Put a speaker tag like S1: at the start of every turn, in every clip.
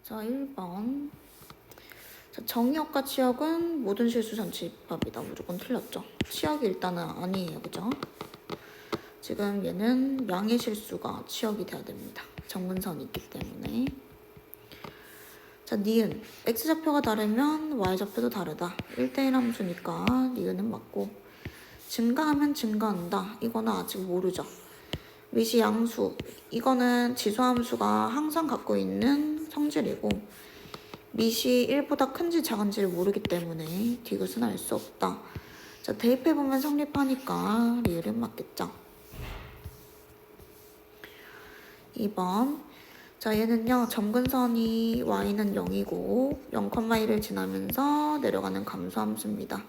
S1: 자, 1번. 자, 정의역과 치역은 모든 실수 전치입합이다. 무조건 틀렸죠. 치역이 일단은 아니에요. 그죠? 지금 얘는 양의 실수가 치역이 돼야 됩니다. 정근선이 있기 때문에. 자, 니은. x좌표가 다르면 y좌표도 다르다. 1대1 함수니까 니은은 맞고. 증가하면 증가한다. 이거는 아직 모르죠. 미시 양수. 이거는 지수함수가 항상 갖고 있는 성질이고 미시 1보다 큰지 작은지를 모르기 때문에 디귿은 알 수 없다. 자, 대입해보면 성립하니까 리을은 맞겠죠. 2번. 자, 얘는요, 점근선이 y는 0이고 0,1을 지나면서 내려가는 감소함수입니다.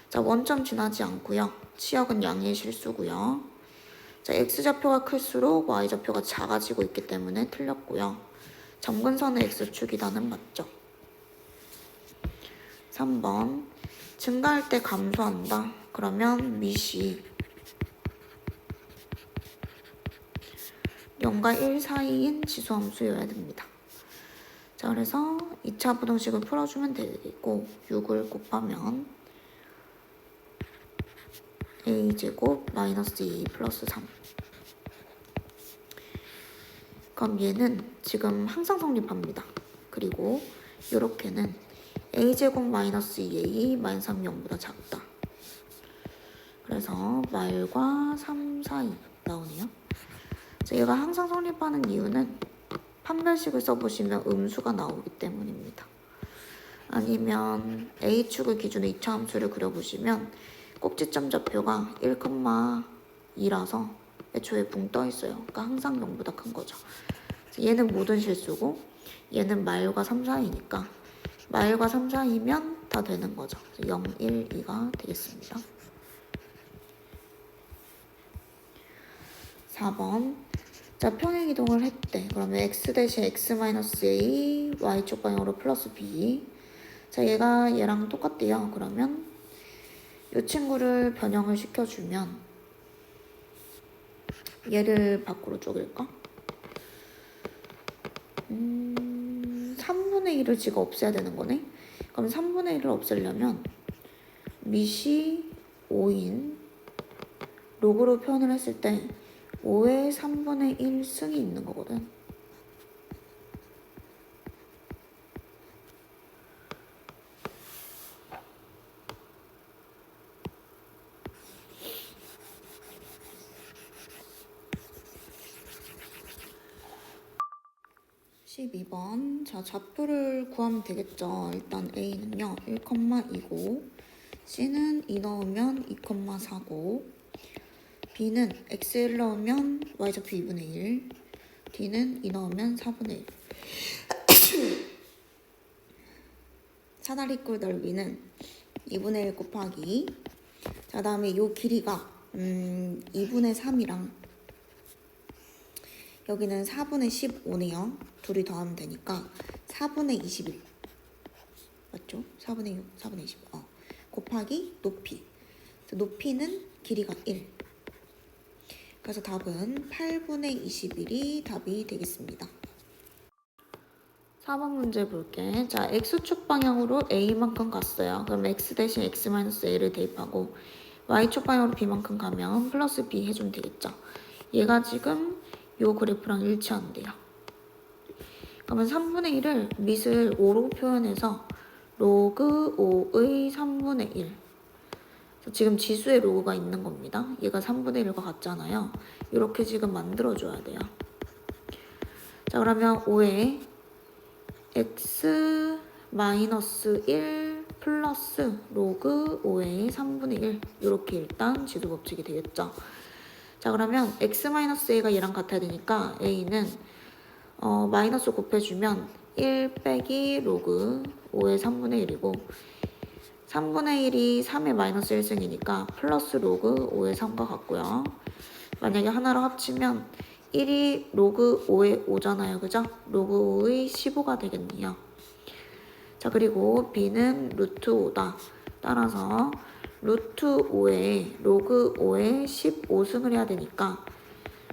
S1: 자, 원점 지나지 않고요. 치역은 양의 실수고요. 자, x좌표가 클수록 y좌표가 작아지고 있기 때문에 틀렸고요. 점근선의 x축이다는 맞죠. 3번. 증가할 때 감소한다. 그러면 미시 0과 1 사이인 지수함수여야 됩니다. 자, 그래서 2차 부등식을 풀어주면 되고 6을 곱하면 a제곱 마이너스 2 플러스 3. 그럼 얘는 지금 항상 성립합니다. 그리고 이렇게는 a제곱 마이너스 2a 마이너스 3이 0보다 작다. 그래서 말과 3 사이 나오네요. 자, 얘가 항상 성립하는 이유는 판별식을 써보시면 음수가 나오기 때문입니다. 아니면 a축을 기준으로 2차 함수를 그려보시면 꼭지점 좌표가 1,2라서 애초에 붕 떠 있어요. 그러니까 항상 0보다 큰 거죠. 얘는 모든 실수고 얘는 말과 3 사이니까 말과 3 사이면 다 되는 거죠. 0, 1, 2가 되겠습니다. 4번. 자, 평행 이동을 했대. 그러면 x 대신 x 마이너스 a y쪽 방향으로 플러스 b. 자, 얘가 얘랑 똑같대요. 그러면 이 친구를 변형을 시켜주면 얘를 밖으로 쪼갤까? 3분의 1을 지가 없애야 되는 거네. 그럼 3분의 1을 없애려면 미시 5인 로그로 표현을 했을 때 5의 3분의 1 승이 있는 거거든. (12번) 자, 좌표를 구하면 되겠죠. 일단 a는요 1,2고 c는 2 넣으면 2,4고 b는 x 1 넣으면 y좌표 2분의 1 d는 2 넣으면 4분의 1 사다리꼴 넓이는 2분의 1 곱하기 자, 다음에 요 길이가 2분의 3이랑 여기는 4분의 15네요. 둘이 더하면 되니까 4분의 21 맞죠? 4분의 6, 4분의 20 곱하기 높이 높이는 길이가 1 그래서 답은 8분의 21이 답이 되겠습니다. 4번 문제 볼게. 자, x축 방향으로 a만큼 갔어요. 그럼 x 대신 x-a를 대입하고 y축 방향으로 b만큼 가면 플러스 b 해주면 되겠죠. 얘가 지금 요 그래프랑 일치한대요. 그러면 3분의 1을 밑을 5로 표현해서 로그 5의 3분의 1 지금 지수의 로그가 있는 겁니다. 얘가 3분의 1과 같잖아요. 이렇게 지금 만들어줘야 돼요. 자, 그러면 5에 x 마이너스 1 플러스 로그 5의 3분의 1 이렇게 일단 지수 법칙이 되겠죠. 자, 그러면 x-a가 얘랑 같아야 되니까 a는 마이너스 곱해주면 1 빼기 로그 5의 3분의 1이고 3분의 1이 3의 마이너스 1승이니까 플러스 로그 5의 3과 같고요. 만약에 하나로 합치면 1이 로그 5의 5잖아요. 그죠? 로그 5의 15가 되겠네요. 자, 그리고 b는 루트 5다. 따라서 루트 5에 로그 5에 15승을 해야 되니까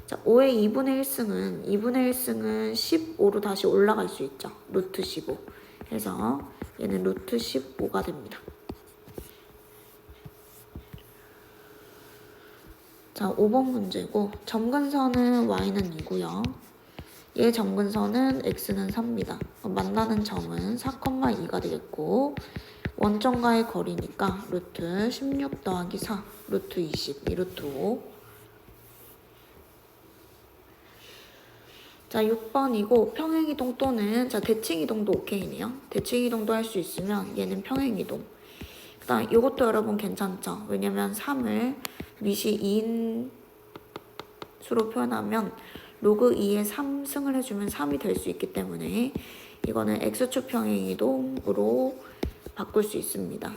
S1: 자, 5의 2분의 1승은 15로 다시 올라갈 수 있죠. 루트 15. 그래서 얘는 루트 15가 됩니다. 자, 5번 문제고 점근선은 y는 2고요. 얘 점근선은 x는 3입니다. 만나는 점은 4,2가 되겠고 원점과의 거리니까 루트 16 더하기 4, 루트 20, 이 루트 5. 자, 6번이고 평행이동 또는 자 대칭이동도 오케이네요. 대칭이동도 할 수 있으면 얘는 평행이동. 그다음 이것도 여러분 괜찮죠? 왜냐면 3을 밑이 2인 수로 표현하면 로그 2에 3승을 해주면 3이 될 수 있기 때문에 이거는 x축 평행이동으로 바꿀 수 있습니다.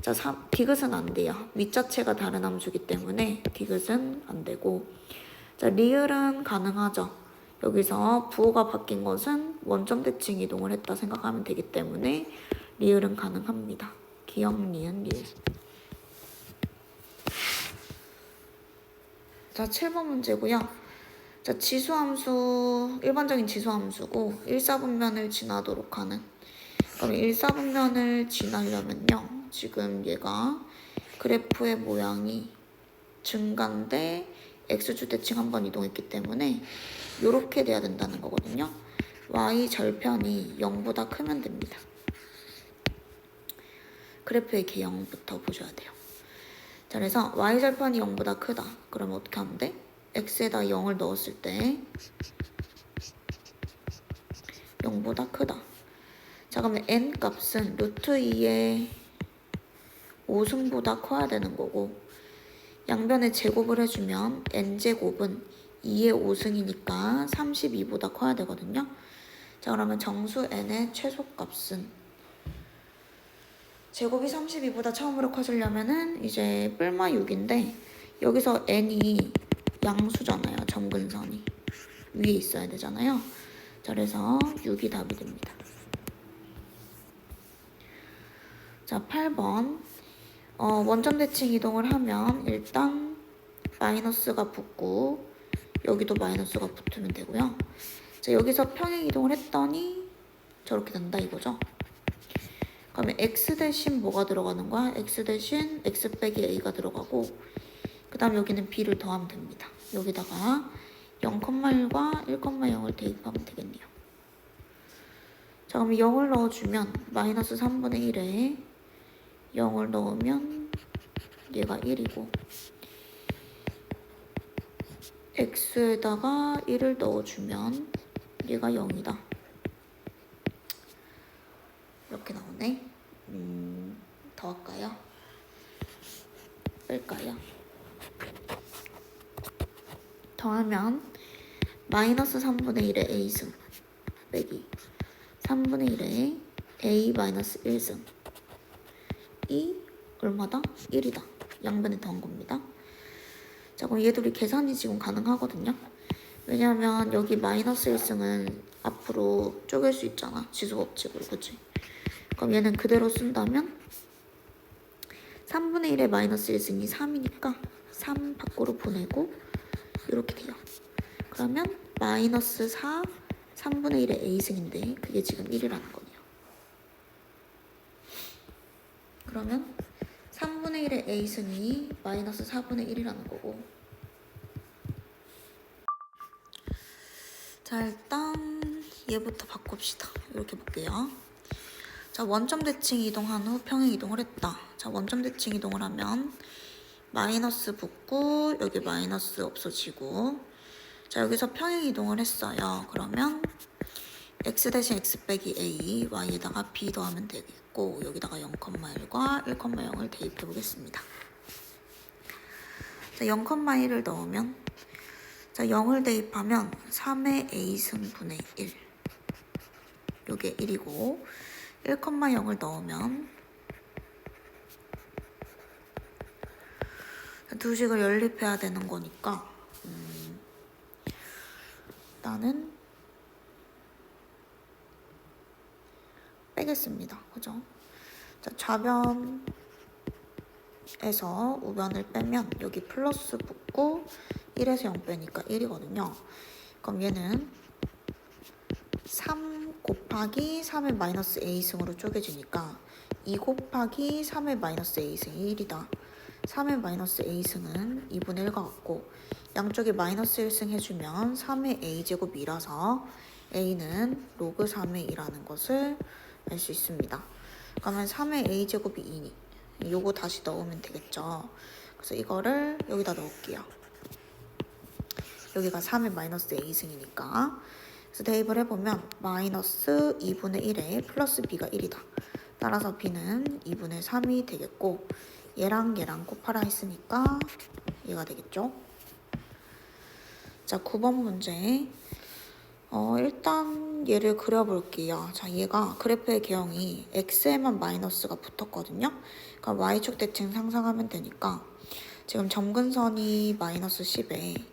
S1: 자, 디귿은 안 돼요. 밑자체가 다른 함수기 때문에 디귿은 안 되고 자, 리을은 가능하죠. 여기서 부호가 바뀐 것은 원점 대칭 이동을 했다 생각하면 되기 때문에 리을은 가능합니다. 기역, 리은, 리을. 자, 7번 문제고요. 자, 지수함수, 일반적인 지수함수고 1사분면을 지나도록 하는. 그럼 1사분면을 지나려면요. 지금 얘가 그래프의 모양이 증가인데 x축 대칭 한번 이동했기 때문에 이렇게 돼야 된다는 거거든요. y 절편이 0보다 크면 됩니다. 그래프의 개형부터 보셔야 돼요. 자, 그래서 y 절편이 0보다 크다. 그러면 어떻게 하면 돼? x에다 0을 넣었을 때 0보다 크다. 자, 그러면 n 값은 루트 2의 5승보다 커야 되는 거고 양변에 제곱을 해주면 n제곱은 2의 5승이니까 32보다 커야 되거든요. 자, 그러면 정수 n의 최소값은 제곱이 32보다 처음으로 커지려면은 이제 뿔마 6인데 여기서 n이 양수잖아요. 점근선이 위에 있어야 되잖아요. 자, 그래서 6이 답이 됩니다. 자, 8번 원점 대칭 이동을 하면 일단 마이너스가 붙고 여기도 마이너스가 붙으면 되고요. 자, 여기서 평행 이동을 했더니 저렇게 된다 이거죠. 그러면 x 대신 뭐가 들어가는 거야? x 대신 x 빼기 a가 들어가고 그 다음 여기는 b를 더하면 됩니다. 여기다가 0,1과 1,0을 대입하면 되겠네요. 자, 그럼 0을 넣어주면 마이너스 3분의 1에 0을 넣으면 얘가 1이고 x에다가 1을 넣어주면 얘가 0이다. 이렇게 나오네. 더 할까요? 뺄까요? 더하면 마이너스 3분의 1의 a승 빼기 3분의 1의 a 마이너스 1승 이 얼마다? 1이다. 양변에 더한 겁니다. 자, 그럼 얘들이 계산이 지금 가능하거든요. 왜냐하면 여기 마이너스 1승은 앞으로 쪼갤 수 있잖아. 지수법칙으로, 그치? 그럼 얘는 그대로 쓴다면 3분의 1의 마이너스 1승이 3이니까 3 밖으로 보내고 이렇게 돼요. 그러면 마이너스 4, 3분의 1의 a승인데 그게 지금 1이라는 거네요. 그러면 3분의 1의 a승이 마이너스 4분의 1이라는 거고 자, 일단 얘부터 바꿉시다. 이렇게 볼게요. 자, 원점 대칭 이동한 후 평행 이동을 했다. 자, 원점 대칭 이동을 하면 마이너스 붙고 여기 마이너스 없어지고 자, 여기서 평행 이동을 했어요. 그러면 x 대신 x 빼기 a, y에다가 b 더하면 되겠고 여기다가 0,1과 1,0을 대입해 보겠습니다. 자, 0,1을 넣으면 자, 0을 대입하면 3의 a승분의 1 요게 1이고 1,0을 넣으면 두 식을 연립해야 되는 거니까 나는 빼겠습니다. 그죠? 자, 좌변에서 우변을 빼면 여기 플러스 붙고 1에서 0 빼니까 1이거든요. 그럼 얘는 3 곱하기 3의 마이너스 a승으로 쪼개지니까 2 곱하기 3의 마이너스 a승이 1이다. 3의 마이너스 a승은 2분의 1과 같고 양쪽에 마이너스 1승 해주면 3의 a제곱이라서 a는 로그 3의 2라는 것을 알 수 있습니다. 그러면 3의 a제곱이 2니 요거 다시 넣으면 되겠죠. 그래서 이거를 여기다 넣을게요. 여기가 3의 마이너스 a승이니까 그래서 대입을 해보면 마이너스 2분의 1에 플러스 b가 1이다. 따라서 b는 2분의 3이 되겠고 얘랑 얘랑 곱하라 했으니까 얘가 되겠죠. 자, 9번 문제. 일단 얘를 그려볼게요. 자, 얘가 그래프의 개형이 x에만 마이너스가 붙었거든요. 그럼 y축 대칭 상상하면 되니까 지금 점근선이 마이너스 10에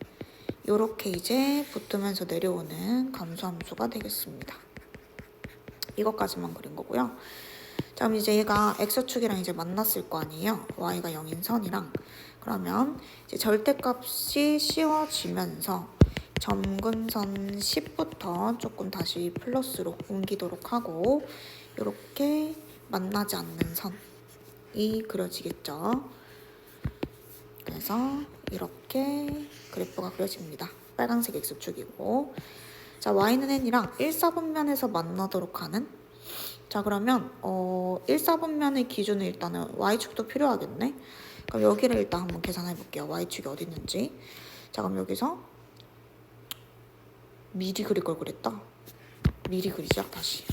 S1: 요렇게 이제 붙으면서 내려오는 감소함수가 되겠습니다. 이것까지만 그린 거고요. 자, 그럼 이제 얘가 x축이랑 이제 만났을 거 아니에요. y가 0인 선이랑. 그러면 이제 절대값이 씌워지면서 점근선 10부터 조금 다시 플러스로 옮기도록 하고 이렇게 만나지 않는 선이 그려지겠죠. 그래서 이렇게 그래프가 그려집니다. 빨간색 x축이고 자, y는 n이랑 1사분면에서 만나도록 하는 자, 그러면 1사분면의 기준은 일단은 y축도 필요하겠네. 그럼 여기를 일단 한번 계산해 볼게요. y축이 어디 있는지. 자, 그럼 여기서 미리 그릴 걸 그랬다. 미리 그리자 다시.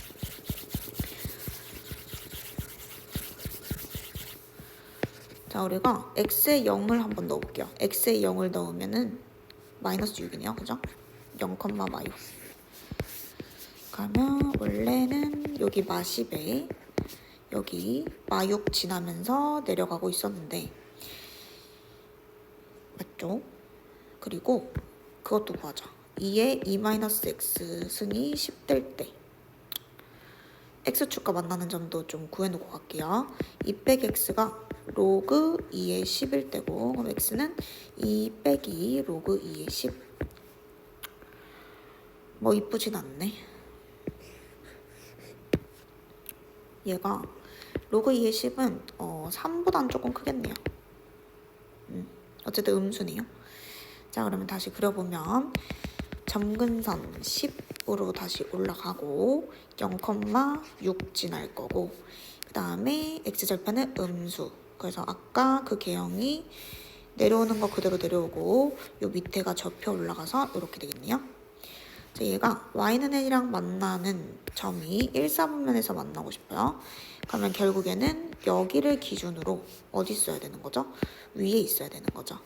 S1: 자, 우리가 x에 0을 한번 넣어볼게요. x에 0을 넣으면은 마이너스 6이네요. 그죠? 0, 마유. 그러면 원래는 여기 마10에 여기 마6 지나면서 내려가고 있었는데 맞죠? 그리고 그것도 구하자. 2에 2-x 승이 10 될 때 x축과 만나는 점도 좀 구해놓고 갈게요. 2 빼기 x가 로그 2의 10일 때고 그럼 x는 2 빼기 로그 2의 10. 뭐 이쁘진 않네. 얘가 로그 2의 10은 3보단 조금 크겠네요. 어쨌든 음수네요. 자, 그러면 다시 그려보면 점근선 10으로 다시 올라가고 0,6 지날 거고 그 다음에 x절편은 음수. 그래서 아까 그 개형이 내려오는 거 그대로 내려오고 요 밑에가 접혀 올라가서 이렇게 되겠네요. 자, 얘가 y는 n이랑 만나는 점이 1사분면에서 만나고 싶어요. 그러면 결국에는 여기를 기준으로 어디 있어야 되는 거죠? 위에 있어야 되는 거죠.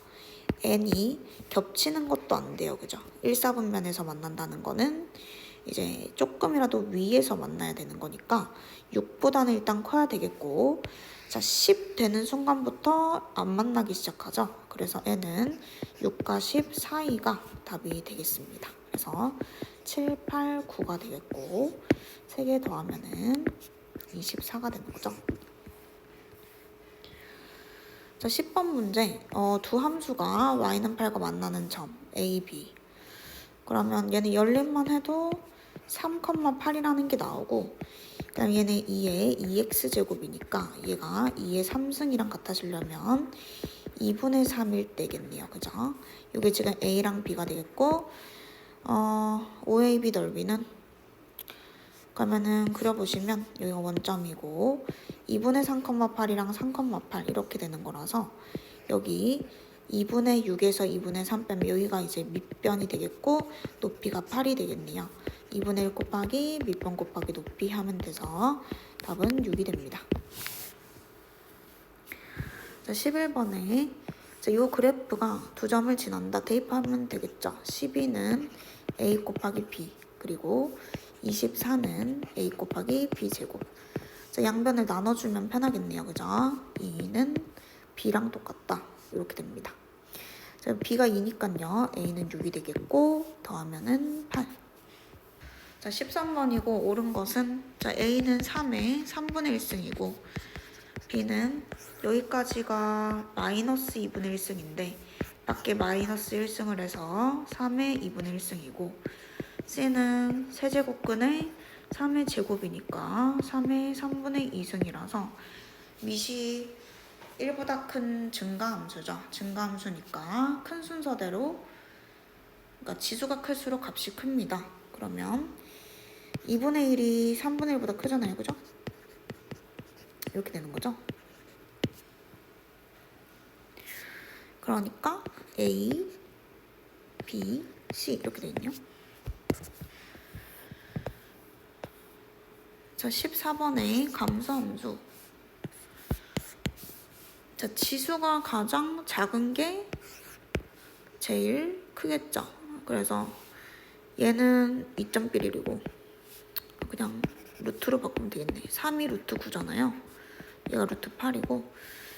S1: n이 겹치는 것도 안 돼요. 그죠? 1사분면에서 만난다는 거는 이제 조금이라도 위에서 만나야 되는 거니까 6보다는 일단 커야 되겠고 자, 10 되는 순간부터 안 만나기 시작하죠. 그래서 n은 6과 10 사이가 답이 되겠습니다. 그래서 7, 8, 9가 되겠고 3개 더하면은 24가 되는 거죠. 자, 10번 문제. 두 함수가 y는 8과 만나는 점 a, b. 그러면 얘는 열림만 해도 3,8이라는 게 나오고 그다음 얘는 2의 2x제곱이니까 얘가 2의 3승이랑 같아지려면 2분의 3일 때겠네요. 그죠? 이게 지금 a랑 b가 되겠고 OAB 넓이는 그러면은 그려보시면 여기가 원점이고 2분의 3,8이랑 3,8 이렇게 되는 거라서 여기 2분의 6에서 2분의 3 빼면 여기가 이제 밑변이 되겠고 높이가 8이 되겠네요. 2분의 1 곱하기 밑변 곱하기 높이 하면 돼서 답은 6이 됩니다. 자, 11번에 이 그래프가 두 점을 지난다. 대입하면 되겠죠. 12는 a 곱하기 b 그리고 24는 a 곱하기 b제곱. 자, 양변을 나눠주면 편하겠네요. 그죠? 2는 b랑 똑같다. 이렇게 됩니다. 자, b가 2니까요. a는 6이 되겠고 더하면은 8. 자, 13번이고 옳은 것은 자, a는 3의 3분의 1승이고 b는 여기까지가 마이너스 2분의 1승인데 밖에 마이너스 1승을 해서 3의 2분의 1승이고 C는 세제곱근의 3의 제곱이니까 3의 3분의 2승이라서 밑이 1보다 큰 증가함수죠. 증가함수니까 큰 순서대로, 그러니까 지수가 클수록 값이 큽니다. 그러면 2분의 1이 3분의 1보다 크잖아요. 그죠? 이렇게 되는 거죠. 그러니까 A, B, C 이렇게 돼 있네요. 자, 14번에 감소함수. 자, 지수가 가장 작은 게 제일 크겠죠. 그래서 얘는 2.11이고 그냥 루트로 바꾸면 되겠네. 3이 루트 9잖아요. 얘가 루트 8이고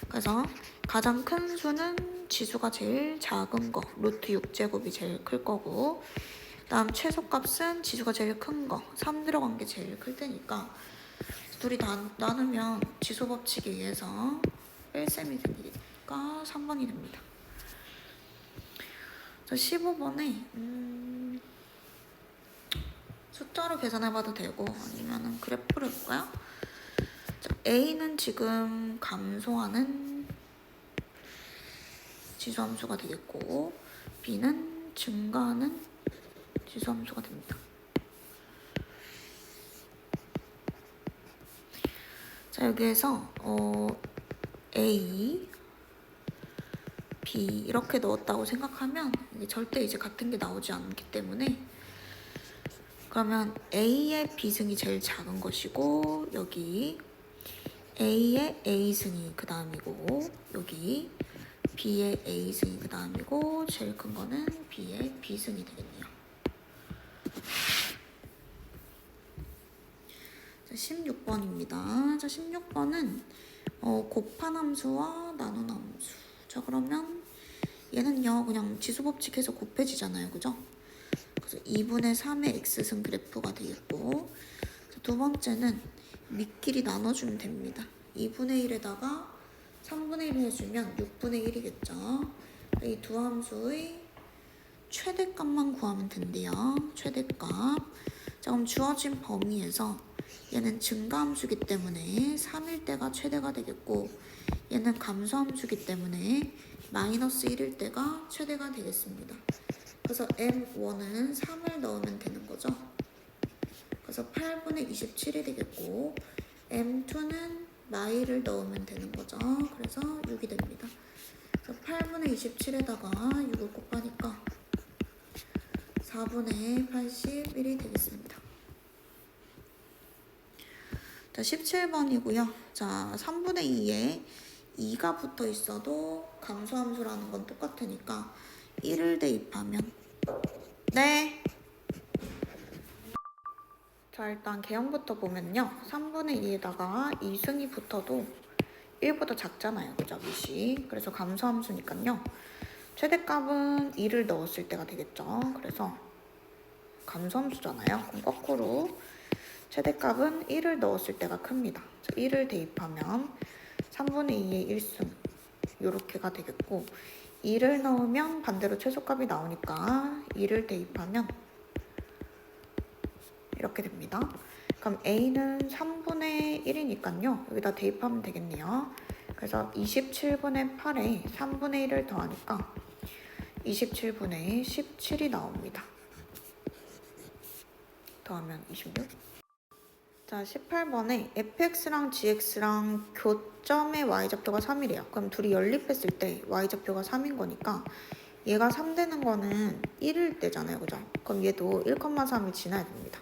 S1: 그래서 가장 큰 수는 지수가 제일 작은 거 루트 6제곱이 제일 클 거고 다음 최소값은 지수가 제일 큰 거 3 들어간 게 제일 클 테니까 둘이 나누면 지수 법칙에 의해서 뺄셈이 되니까 3번이 됩니다. 자, 15번에 숫자로 계산해봐도 되고 아니면 그래프를 볼까요? 자, A는 지금 감소하는 지수함수가 되겠고 B는 증가하는 지수함수가 됩니다. 자, 여기에서 A, B 이렇게 넣었다고 생각하면 이게 절대 이제 같은 게 나오지 않기 때문에 그러면 A의 B승이 제일 작은 것이고 여기 A의 A승이 그 다음이고 여기 B의 A승이 그 다음이고 제일 큰 거는 B의 B승이 되겠네요. 자, 16번입니다. 자, 16번은 곱한 함수와 나눈 함수. 자, 그러면 얘는요 그냥 지수법칙해서 곱해지잖아요. 그죠? 그래서 2분의 3의 x승 그래프가 되겠고 두 번째는 밑끼리 나눠주면 됩니다. 2분의 1에다가 3분의 1 해주면 6분의 1이겠죠. 이 두 함수의 최대값만 구하면 된대요. 최대값. 자, 그럼 주어진 범위에서 얘는 증가함수기 때문에 3일 때가 최대가 되겠고 얘는 감소함수기 때문에 마이너스 1일 때가 최대가 되겠습니다. 그래서 M1은 3을 넣으면 되는 거죠. 그래서 8분의 27이 되겠고 M2는 마이를 넣으면 되는 거죠. 그래서 6이 됩니다. 그래서 8분의 27에다가 6을 곱하니까 4분의 81이 되겠습니다. 자, 17번이고요. 자, 3분의 2에 2가 붙어 있어도 감소함수라는 건 똑같으니까 1을 대입하면 네. 자, 일단 개형부터 보면요. 3분의 2에다가 2승이 붙어도 1보다 작잖아요. 그죠? 밑이. 그래서 감소함수니까요. 최대값은 2를 넣었을 때가 되겠죠. 그래서 감소함수잖아요. 그럼 거꾸로 최대값은 1을 넣었을 때가 큽니다. 1을 대입하면 3분의 2의 1승 이렇게가 되겠고 2를 넣으면 반대로 최소값이 나오니까 2를 대입하면 이렇게 됩니다. 그럼 A는 3분의 1이니까요. 여기다 대입하면 되겠네요. 그래서 27분의 8에 3분의 1을 더하니까 27분의 17이 나옵니다. 더하면 26. 자, 18번에 fx랑 gx랑 교점의 y좌표가 3이래요. 그럼 둘이 연립했을 때 y좌표가 3인 거니까 얘가 3 되는 거는 1일 때잖아요. 그죠? 그럼 얘도 1,3을 지나야 됩니다.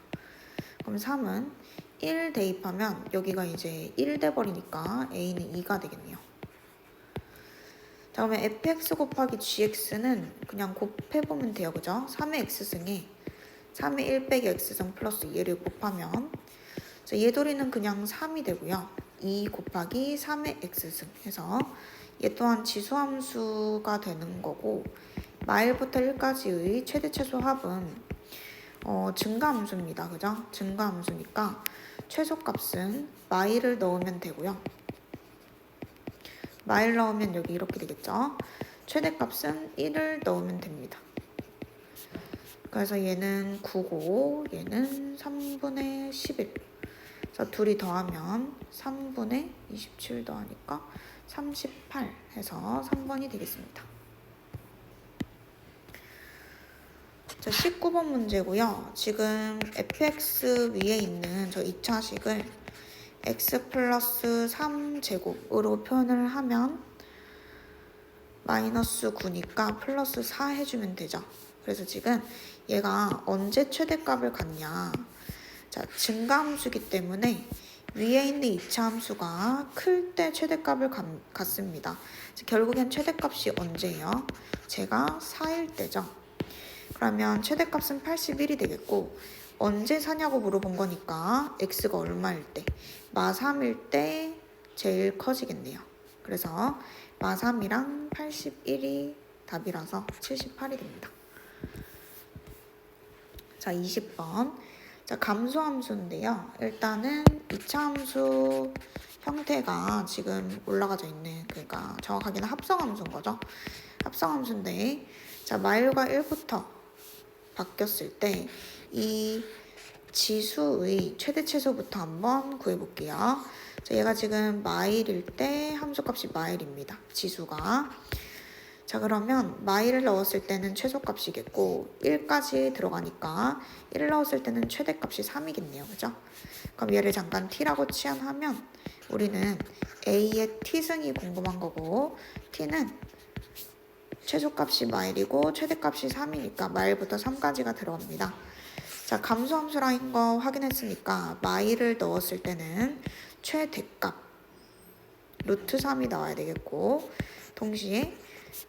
S1: 그럼 3은 1 대입하면 여기가 이제 1 돼버리니까 a는 2가 되겠네요. 자, 그러면 fx 곱하기 gx는 그냥 곱해보면 돼요. 그죠? 3의 x승에 3의 1 빼기 x승 플러스 2를 곱하면 자, 얘돌이는 그냥 3이 되고요. 2 곱하기 3의 x승 해서 얘 또한 지수함수가 되는 거고 마일부터 1까지의 최대 최소 합은 증가함수입니다. 그죠? 증가함수니까 최소값은 마일을 넣으면 되고요. 마일 넣으면 여기 이렇게 되겠죠? 최대값은 1을 넣으면 됩니다. 그래서 얘는 9고 얘는 3분의 11. 그래서 둘이 더하면 3분의 27 더하니까 38 해서 3번이 되겠습니다. 자, 19번 문제고요. 지금 fx 위에 있는 저 2차식을 x 플러스 3제곱으로 표현을 하면 마이너스 9니까 플러스 4 해주면 되죠. 그래서 지금 얘가 언제 최대값을 갖냐. 자, 증가함수기 때문에 위에 있는 2차 함수가 클 때 최대값을 갖습니다. 결국엔 최대값이 언제예요? 제가 4일 때죠. 그러면 최대값은 81이 되겠고 언제 사냐고 물어본 거니까 x가 얼마일 때? 마3일 때 제일 커지겠네요. 그래서 마3이랑 81이 답이라서 78이 됩니다. 자, 20번. 자, 감소함수인데요. 일단은 2차 함수 형태가 지금 올라가져 있는, 그러니까 정확하게는 합성함수인 거죠. 합성함수인데, 자, 마일과 1부터 바뀌었을 때 이 지수의 최대 최소부터 한번 구해볼게요. 자, 얘가 지금 마일일 때 함수값이 마일입니다. 지수가. 자, 그러면 마일을 넣었을 때는 최소값이겠고 1까지 들어가니까 1 넣었을 때는 최대값이 3이겠네요. 그죠? 그럼 얘를 잠깐 t라고 치환하면 우리는 a의 t승이 궁금한 거고 t는 최소값이 마일이고 최대값이 3이니까 마일부터 3까지가 들어갑니다. 자, 감소함수라는 거 확인했으니까 마일을 넣었을 때는 최대값 루트 3이 나와야 되겠고 동시에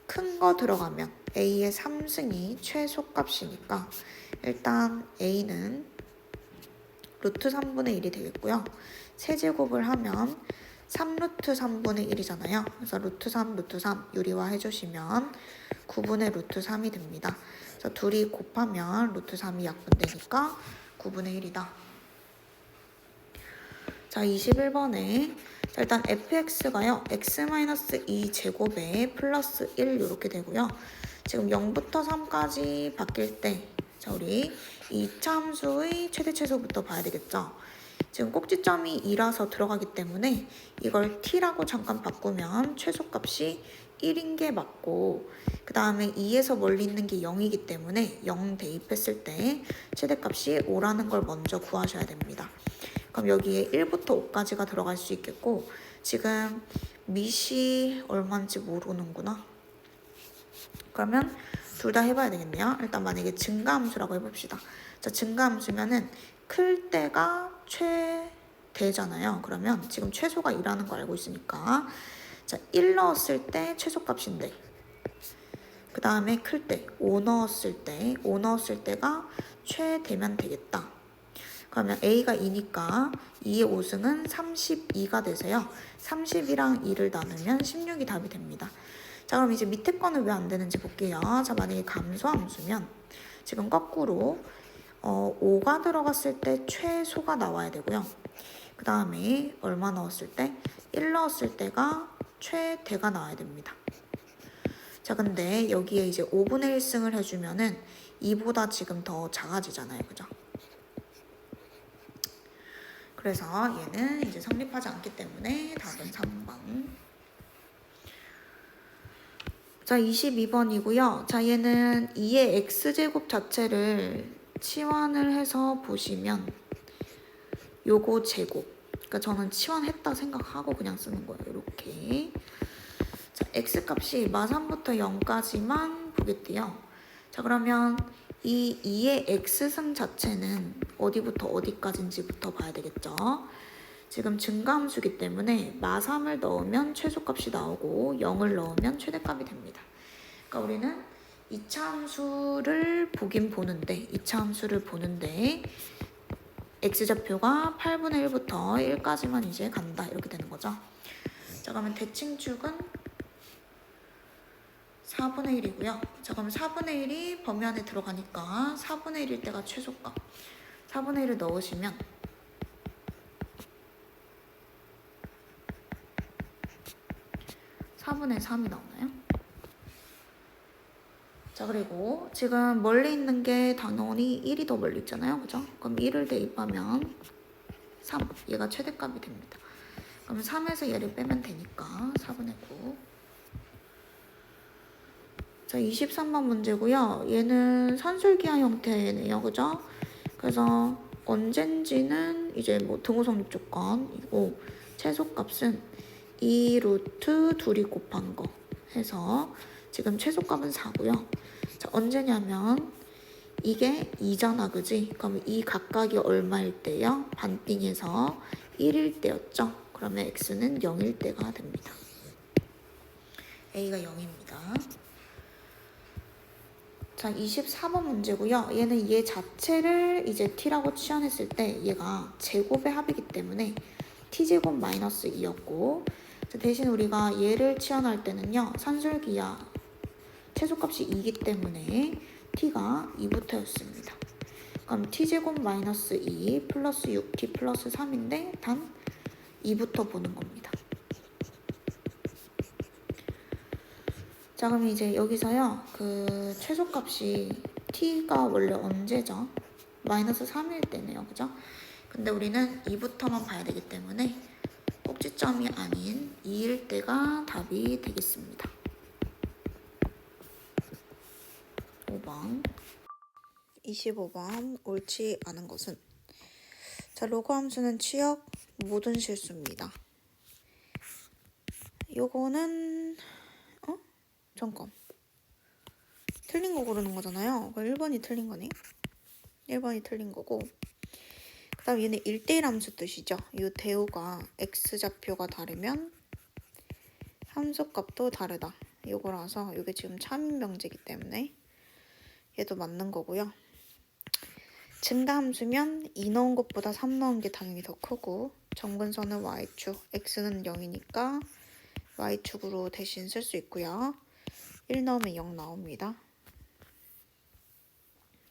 S1: 큰 거 들어가면 a의 3승이 최소값이니까 일단 a는 루트 3분의 1이 되겠고요. 세제곱을 하면 3루트 3분의 1이잖아요. 그래서 루트 3, 루트 3 유리화 해주시면 9분의 루트 3이 됩니다. 그래서 둘이 곱하면 루트 3이 약분되니까 9분의 1이다. 자, 21번에 자, 일단 fx가요. x-2 제곱에 플러스 1 이렇게 되고요. 지금 0부터 3까지 바뀔 때 자, 우리 이 2차 함수의 최대 최소부터 봐야 되겠죠. 지금 꼭지점이 2라서 들어가기 때문에 이걸 t라고 잠깐 바꾸면 최소값이 1인 게 맞고 그 다음에 2에서 멀리 있는 게 0이기 때문에 0 대입했을 때 최대값이 5라는 걸 먼저 구하셔야 됩니다. 그럼 여기에 1부터 5까지가 들어갈 수 있겠고 지금 밑이 얼마인지 모르는구나. 그러면 둘 다 해봐야 되겠네요. 일단 만약에 증가함수라고 해봅시다. 자, 증가함수면은 클 때가 최대잖아요. 그러면 지금 최소가 2라는 거 알고 있으니까 자, 1 넣었을 때 최소값인데 그 다음에 클 때 5 넣었을 때가 최대면 되겠다. 그러면 a가 2니까 2의 5승은 32가 되세요. 30이랑 2를 나누면 16이 답이 됩니다. 자, 그럼 이제 밑에 거는 왜 안 되는지 볼게요. 자, 만약에 감소함수면 지금 거꾸로 5가 들어갔을 때 최소가 나와야 되고요. 그 다음에 얼마 넣었을 때? 1 넣었을 때가 최대가 나와야 됩니다. 자, 근데 여기에 이제 5분의 1승을 해주면은 2보다 지금 더 작아지잖아요. 그죠? 그래서 얘는 이제 성립하지 않기 때문에 답은 3번. 자, 22번이고요. 자, 얘는 2의 x제곱 자체를 치환을 해서 보시면 요거 제곱. 그러니까 저는 치환했다 생각하고 그냥 쓰는 거예요. 이렇게. 자, x값이 마3부터 0까지만 보겠대요. 자, 그러면 이 2의 x승 자체는 어디부터 어디까지인지부터 봐야 되겠죠. 지금 증가함수기 때문에 마3을 넣으면 최소값이 나오고 0을 넣으면 최대값이 됩니다. 그러니까 우리는 2차 함수를 보긴 보는데 2차 함수를 보는데 x좌표가 8분의 1부터 1까지만 이제 간다 이렇게 되는 거죠. 자, 그러면 대칭축은 4분의 1이고요. 자, 그럼 4분의 1이 범위 안에 들어가니까 4분의 1일 때가 최소값. 4분의 1을 넣으시면 4분의 3이 나오나요? 자, 그리고 지금 멀리 있는 게 당연히 1이 더 멀리 있잖아요. 그죠? 그럼 1을 대입하면 3. 얘가 최대값이 됩니다. 그럼 3에서 얘를 빼면 되니까 4분의 9. 자, 23번 문제고요. 얘는 산술기하 형태네요. 그죠? 그래서 언젠지는 이제 뭐 등호성립 조건이고 최소값은 2 루트 둘이 곱한 거 해서 지금 최소값은 4고요. 자, 언제냐면 이게 2잖아, 그지? 그럼 이 각각이 얼마일 때요? 반띵해서 1일 때였죠? 그러면 x는 0일 때가 됩니다. a가 0입니다. 자, 24번 문제고요. 얘는 얘 자체를 이제 t라고 치환했을 때 얘가 제곱의 합이기 때문에 t제곱 마이너스 2였고 대신 우리가 얘를 치환할 때는요. 산술기하 최소값이 2이기 때문에 t가 2부터였습니다. 그럼 t제곱 마이너스 2 플러스 6t 플러스 3인데 단 2부터 보는 겁니다. 자, 그럼 이제 여기서요. 그 최소값이 t가 원래 언제죠? 마이너스 3일 때네요. 그죠? 근데 우리는 2부터만 봐야 되기 때문에 꼭지점이 아닌 2일 때가 답이 되겠습니다. 5번. 25번. 옳지 않은 것은? 자, 로그 함수는 치역 모든 실수입니다. 요거는 잠깐. 틀린 거 고르는 거잖아요. 그럼 1번이 틀린 거네. 1번이 틀린 거고. 그 다음 얘는 1대1 함수 뜻이죠. 이 대우가 x좌표가 다르면 함수값도 다르다. 요거라서 이게 지금 차민명제이기 때문에 얘도 맞는 거고요. 증가함수면 2 넣은 것보다 3 넣은 게 당연히 더 크고 점근선은 y축, x는 0이니까 y축으로 대신 쓸 수 있고요. 1 넣으면 0 나옵니다.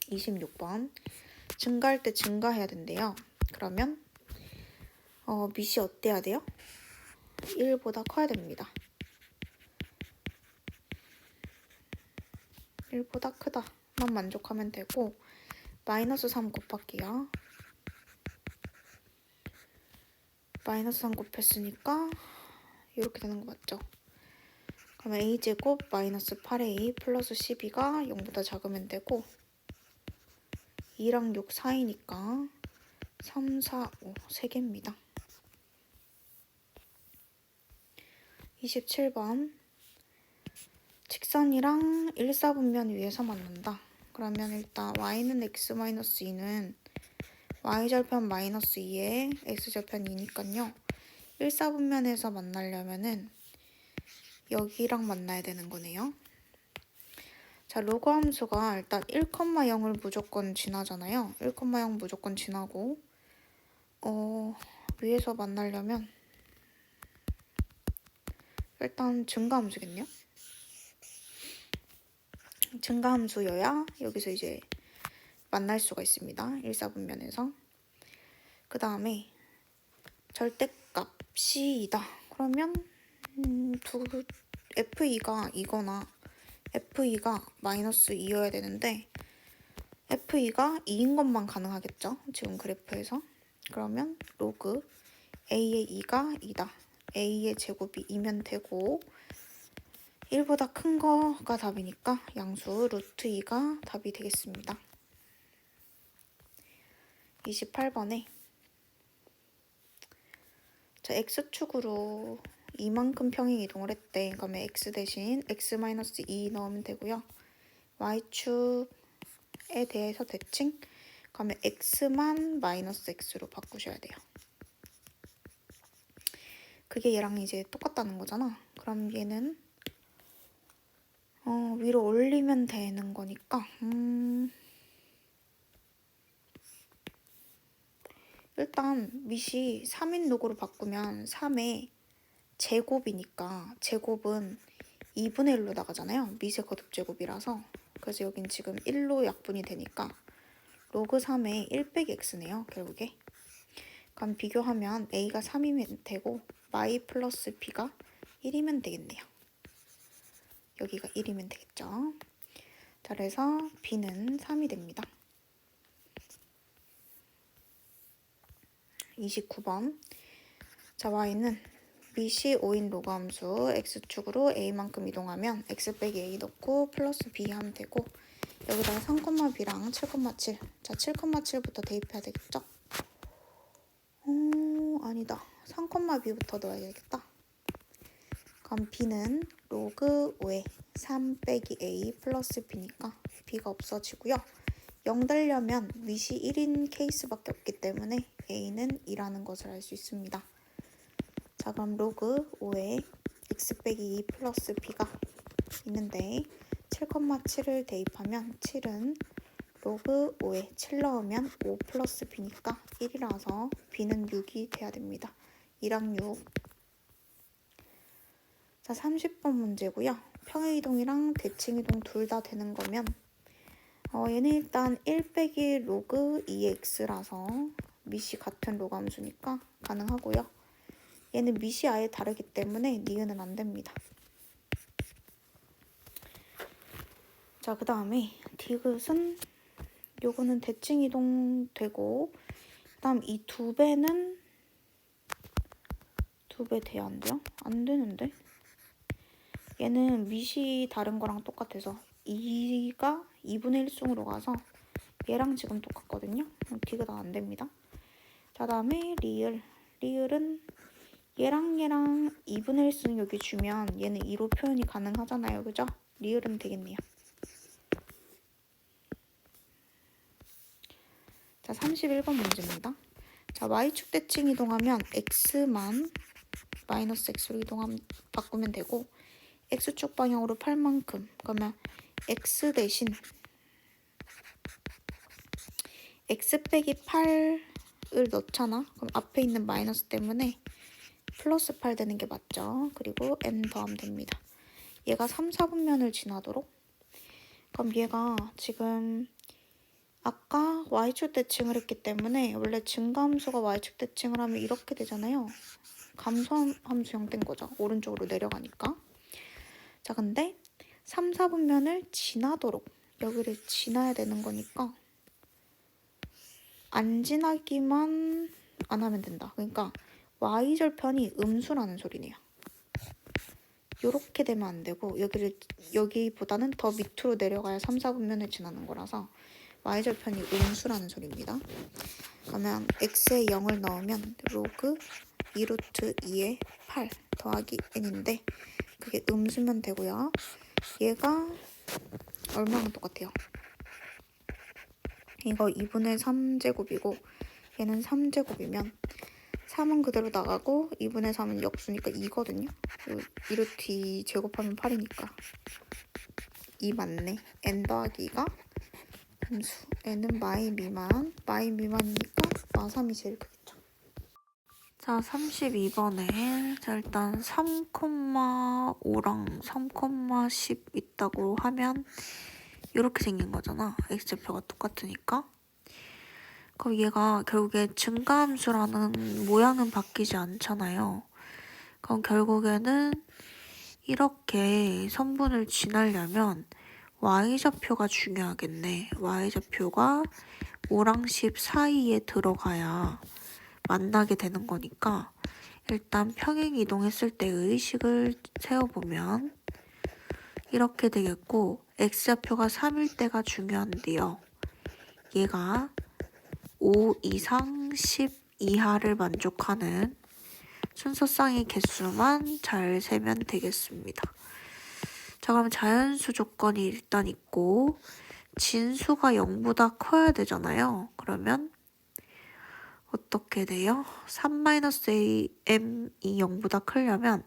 S1: 26번. 증가할 때 증가해야 된대요. 그러면 밑이 어때야 돼요? 1보다 커야 됩니다. 1보다 크다만 만족하면 되고 마이너스 3 곱할게요. 마이너스 3 곱했으니까 이렇게 되는 거 맞죠? 그러면 a제곱 마이너스 8a 플러스 12가 0보다 작으면 되고 2랑 6 사이니까 3, 4, 5 3개입니다. 27번. 직선이랑 1, 4분면 위에서 만난다. 그러면 일단 y는 x-2는 y절편 마이너스 2에 x절편 2니까요. 1, 4분면에서 만나려면은 여기랑 만나야 되는 거네요. 자, 로그 함수가 일단 1,0을 무조건 지나잖아요. 1,0 무조건 지나고 위에서 만나려면 일단 증가함수겠네요. 증가함수여야 여기서 이제 만날 수가 있습니다. 1, 4분면에서. 그 다음에 절대값이 2다. 그러면 F2가 2거나 F2가 마이너스 2여야 되는데 F2가 2인 것만 가능하겠죠? 지금 그래프에서. 그러면 로그 A의 2가 2다. A의 제곱이 2면 되고 1보다 큰 거가 답이니까 양수 루트 2가 답이 되겠습니다. 28번에 자, x축으로 이만큼 평행 이동을 했대. 그러면 x 대신 x-2 넣으면 되고요. y축에 대해서 대칭. 그러면 x만 마이너스 x로 바꾸셔야 돼요. 그게 얘랑 이제 똑같다는 거잖아. 그럼 얘는 위로 올리면 되는 거니까 일단 밑이 3인 록으로 바꾸면 3의 제곱이니까 제곱은 2분의 1로 나가잖아요. 밑의 거듭제곱이라서. 그래서 여긴 지금 1로 약분이 되니까 로그 3의 1 빼기 x네요. 결국에. 그럼 비교하면 a가 3이면 되고 y 플러스 b가 1이면 되겠네요. 여기가 1이면 되겠죠. 자, 그래서 b는 3이 됩니다. 29번. 자, y는 bc 5인 로그 함수 x축으로 a만큼 이동하면 x 빼기 a 넣고 플러스 b 하면 되고 여기다가 3,b랑 7,7. 자, 7,7부터 대입해야 되겠죠? 아니다. 3,b부터 넣어야겠다. 그럼 b는 로그 5에 3 빼기 a 플러스 b니까 b가 없어지고요. 0 되려면 밑이 1인 케이스밖에 없기 때문에 a는 2라는 것을 알 수 있습니다. 자, 그럼 로그 5에 x 빼기 2 플러스 b가 있는데 7,7을 대입하면 7은 로그 5에 7 넣으면 5 플러스 b니까 1이라서 b는 6이 돼야 됩니다. 2랑 6. 자, 30번 문제고요. 평행이동이랑 대칭이동 둘 다 되는 거면 얘는 일단 1 빼기 로그 2x라서 밑이 같은 로그 함수니까 가능하고요. 얘는 밑이 아예 다르기 때문에 니은은 안 됩니다. 자, 그 다음에 디귿은 요거는 대칭이동 되고 그다음 이 2배는 2배 돼야 안 돼요? 안 되는데? 얘는 밑이 다른 거랑 똑같아서 2가 2분의 1승으로 가서 얘랑 지금 똑같거든요? 디귿 안 됩니다. 자, 다음에 리을은 얘랑 2분의 1승 여기 주면 얘는 2로 표현이 가능하잖아요. 그죠? 리을은 되겠네요. 자, 31번 문제입니다. 자, y축 대칭 이동하면 x만 마이너스 x로 바꾸면 되고 x축 방향으로 8만큼 그러면 x 대신 x 빼기 8을 넣잖아. 그럼 앞에 있는 마이너스 때문에 플러스 8 되는 게 맞죠. 그리고 n 더하면 됩니다. 얘가 3, 4분면을 지나도록 그럼 얘가 지금 아까 y축 대칭을 했기 때문에 원래 증가함수가 y축 대칭을 하면 이렇게 되잖아요. 감소함수형 된 거죠. 오른쪽으로 내려가니까. 자, 근데 3, 4분면을 지나도록 여기를 지나야 되는 거니까 안 지나기만 안 하면 된다. 그러니까 y절편이 음수라는 소리네요. 요렇게 되면 안 되고 여기보다는 더 밑으로 내려가야 3, 4분면을 지나는 거라서 y절편이 음수라는 소리입니다. 그러면 x에 0을 넣으면 로그 2루트 2에 8 더하기 n인데 그게 음수면 되고요. 얘가 얼마나 똑같아요? 이거 2분의 3제곱이고 얘는 3제곱이면 3은 그대로 나가고 2분의 3은 역수니까 2거든요. 2루트 2 제곱하면 8이니까 2 맞네. n 더하기 2가 음수. n은 마이 미만이니까 마3이 제일 크겠죠. 자, 32번에 자, 일단 3,5랑 3,10 있다고 하면 이렇게 생긴 거잖아. x좌표가 똑같으니까. 그럼 얘가 결국에 증가함수라는 모양은 바뀌지 않잖아요. 그럼 결국에는 이렇게 선분을 지나려면 y좌표가 중요하겠네. y좌표가 5랑 10 사이에 들어가야 만나게 되는 거니까 일단 평행 이동했을 때 의식을 세워보면 이렇게 되겠고 x좌표가 3일 때가 중요한데요. 얘가 5 이상 10 이하를 만족하는 순서쌍의 개수만 잘 세면 되겠습니다. 자, 그럼 자연수 조건이 일단 있고 진수가 0보다 커야 되잖아요. 그러면 어떻게 돼요? 3-a m이 0보다 크려면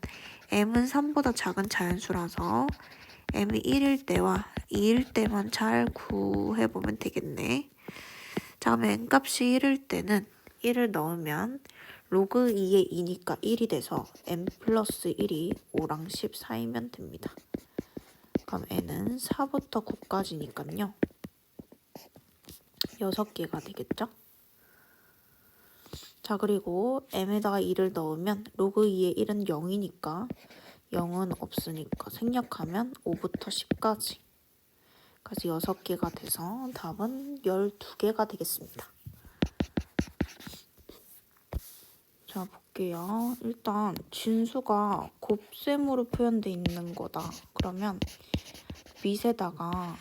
S1: m은 3보다 작은 자연수라서 m이 1일 때와 2일 때만 잘 구해보면 되겠네. 자, 그러면 n값이 1일 때는 1을 넣으면 로그 2의 2니까 1이 돼서 m 플러스 1이 5랑 10 사이면 됩니다. 그럼 n은 4부터 9까지니까요. 6개가 되겠죠? 자, 그리고 m에다가 2를 넣으면 로그 2의 1은 0이니까 0은 없으니까 생략하면 5부터 10까지. 까지 6개가 돼서 답은 12개가 되겠습니다. 자, 볼게요. 일단 진수가 곱셈으로 표현되어 있는 거다. 그러면 밑에다가